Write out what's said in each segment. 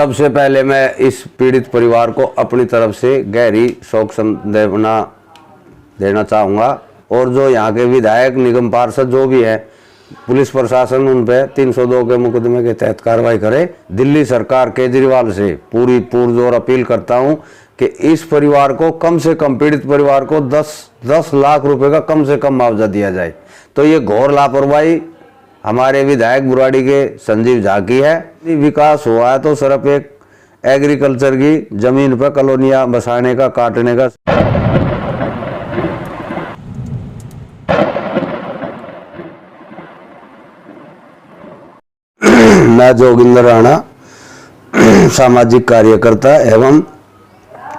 सबसे पहले मैं इस पीड़ित परिवार को अपनी तरफ से गहरी शोक संवेदना देना चाहूँगा और जो यहाँ के विधायक निगम पार्षद जो भी है, पुलिस प्रशासन उन पे 302 के मुकदमे के तहत कार्रवाई करे। दिल्ली सरकार केजरीवाल से पूरी पुरजोर अपील करता हूँ कि इस परिवार को कम से कम, पीड़ित परिवार को 10 लाख रुपए का कम से कम मुआवजा दिया जाए। तो ये घोर लापरवाही हमारे विधायक बुराड़ी के संजीव झा की है। विकास हुआ है तो सिर्फ एक एग्रीकल्चर की जमीन पर कॉलोनियां बसाने का, काटने का। मैं जोगिंदर राणा, सामाजिक कार्यकर्ता एवं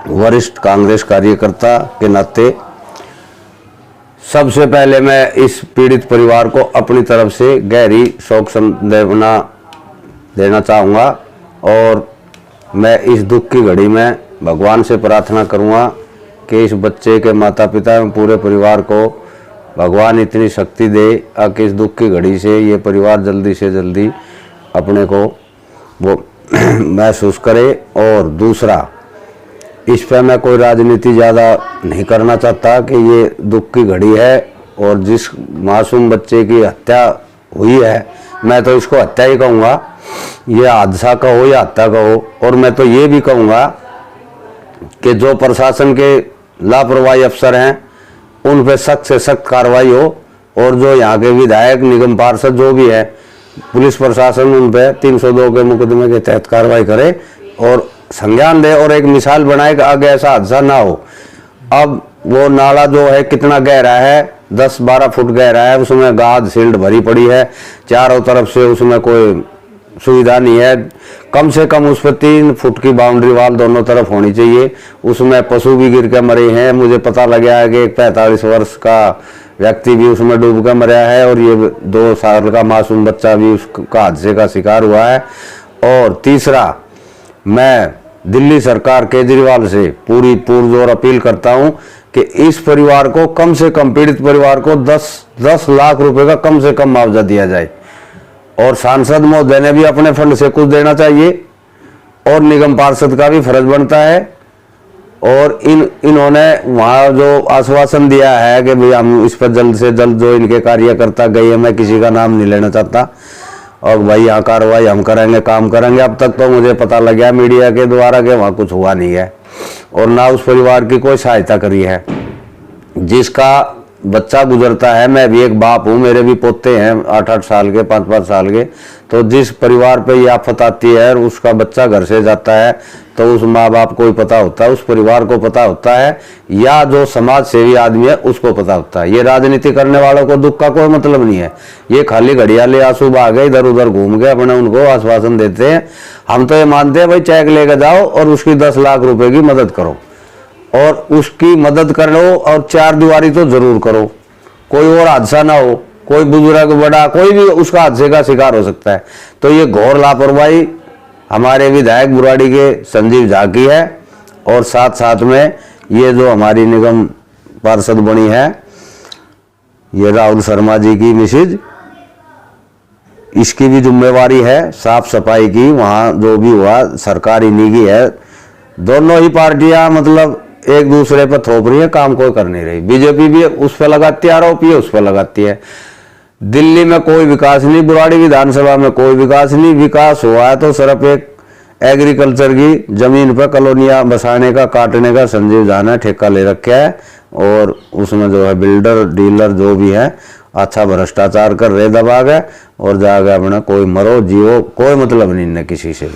वरिष्ठ कांग्रेस कार्यकर्ता के नाते सबसे पहले मैं इस पीड़ित परिवार को अपनी तरफ से गहरी शोक संवेदना देना चाहूँगा और मैं इस दुख की घड़ी में भगवान से प्रार्थना करूँगा कि इस बच्चे के माता पिता एवं पूरे परिवार को भगवान इतनी शक्ति दे कि इस दुख की घड़ी से ये परिवार जल्दी से जल्दी अपने को वो महसूस करे। और दूसरा, इस पर मैं कोई राजनीति ज़्यादा नहीं करना चाहता कि ये दुख की घड़ी है और जिस मासूम बच्चे की हत्या हुई है, मैं तो इसको हत्या ही कहूँगा। ये हादसा कहो या हत्या कहो। और मैं तो ये भी कहूँगा कि जो प्रशासन के लापरवाही अफसर हैं उन पर सख्त से सख्त कार्रवाई हो और जो यहाँ के विधायक निगम पार्षद जो भी है, पुलिस प्रशासन उन पर 302 के मुकदमे के तहत कार्रवाई करे और संज्ञान दे और एक मिसाल बनाए कि आगे ऐसा हादसा ना हो। अब वो नाला जो है कितना गहरा है, 10-12 फुट गहरा है, उसमें गाद सिल्ट भरी पड़ी है, चारों तरफ से उसमें कोई सुविधा नहीं है। कम से कम उस पर 3 फुट की बाउंड्री वाल दोनों तरफ होनी चाहिए। उसमें पशु भी गिर के मरे हैं। मुझे पता लग गया है कि एक 45 वर्ष का व्यक्ति भी उसमें डूब कर मरा है और ये 2 साल का मासूम बच्चा भी उसका हादसे का शिकार हुआ है। और तीसरा, मैं दिल्ली सरकार केजरीवाल से पूरी पुरजोर अपील करता हूं कि इस परिवार को कम से कम, पीड़ित परिवार को 10 लाख रुपए का कम से कम मुआवजा दिया जाए। और सांसद महोदय ने भी अपने फंड से कुछ देना चाहिए और निगम पार्षद का भी फर्ज बनता है। और इन्होंने वहाँ जो आश्वासन दिया है कि भाई हम इस पर जल्द से जल्द, जो इनके कार्यकर्ता गए हैं, मैं किसी का नाम नहीं लेना चाहता, और भाई यहाँ कार्रवाई हम करेंगे, काम करेंगे। अब तक तो मुझे पता लग गया मीडिया के द्वारा कि वहाँ कुछ हुआ नहीं है और ना उस परिवार की कोई सहायता करी है। जिसका बच्चा गुजरता है, मैं भी एक बाप हूँ, मेरे भी पोते हैं 8-8 साल के, 5-5 साल के। तो जिस परिवार पे ये आफत आती है और उसका बच्चा घर से जाता है तो उस माँ बाप को ही पता होता है, उस परिवार को पता होता है, या जो समाज सेवी आदमी है उसको पता होता है। ये राजनीति करने वालों को दुख का कोई मतलब नहीं है। ये खाली घड़ियाले आंसू बहा गए, इधर उधर घूम गए, अपने उनको आश्वासन देते हैं। हम तो ये मानते हैं भाई चेक लेकर जाओ और उसकी 10 लाख रुपए की मदद करो और उसकी मदद करो और 4 दीवारी तो जरूर करो। कोई और हादसा ना हो, कोई बुजुर्ग बड़ा कोई भी उसका हादसे का शिकार हो सकता है। तो ये घोर लापरवाही हमारे विधायक बुराड़ी के संजीव झा की है। और साथ साथ में ये जो हमारी निगम पार्षद बनी है, ये राहुल शर्मा जी की मिसेज, इसकी भी जिम्मेवारी है साफ सफाई की। वहाँ जो भी हुआ सरकार इन्हीं की है। दोनों ही पार्टियां मतलब एक दूसरे पर थोप रही है, काम कोई कर नहीं रही। बीजेपी भी उस पर लगाती है आरोप, ये उस पर लगाती है। दिल्ली में कोई विकास नहीं, बुराड़ी विधानसभा में कोई विकास नहीं। विकास हुआ है तो सिर्फ एक एग्रीकल्चर की जमीन पर कॉलोनियां बसाने का, काटने का संजीव झा ने ठेका ले रखा है। और उसमें जो है बिल्डर डीलर जो भी है अच्छा भ्रष्टाचार कर रहे, दबा गए और जाकर अपना कोई मरो जियो, कोई मतलब नहीं किसी से।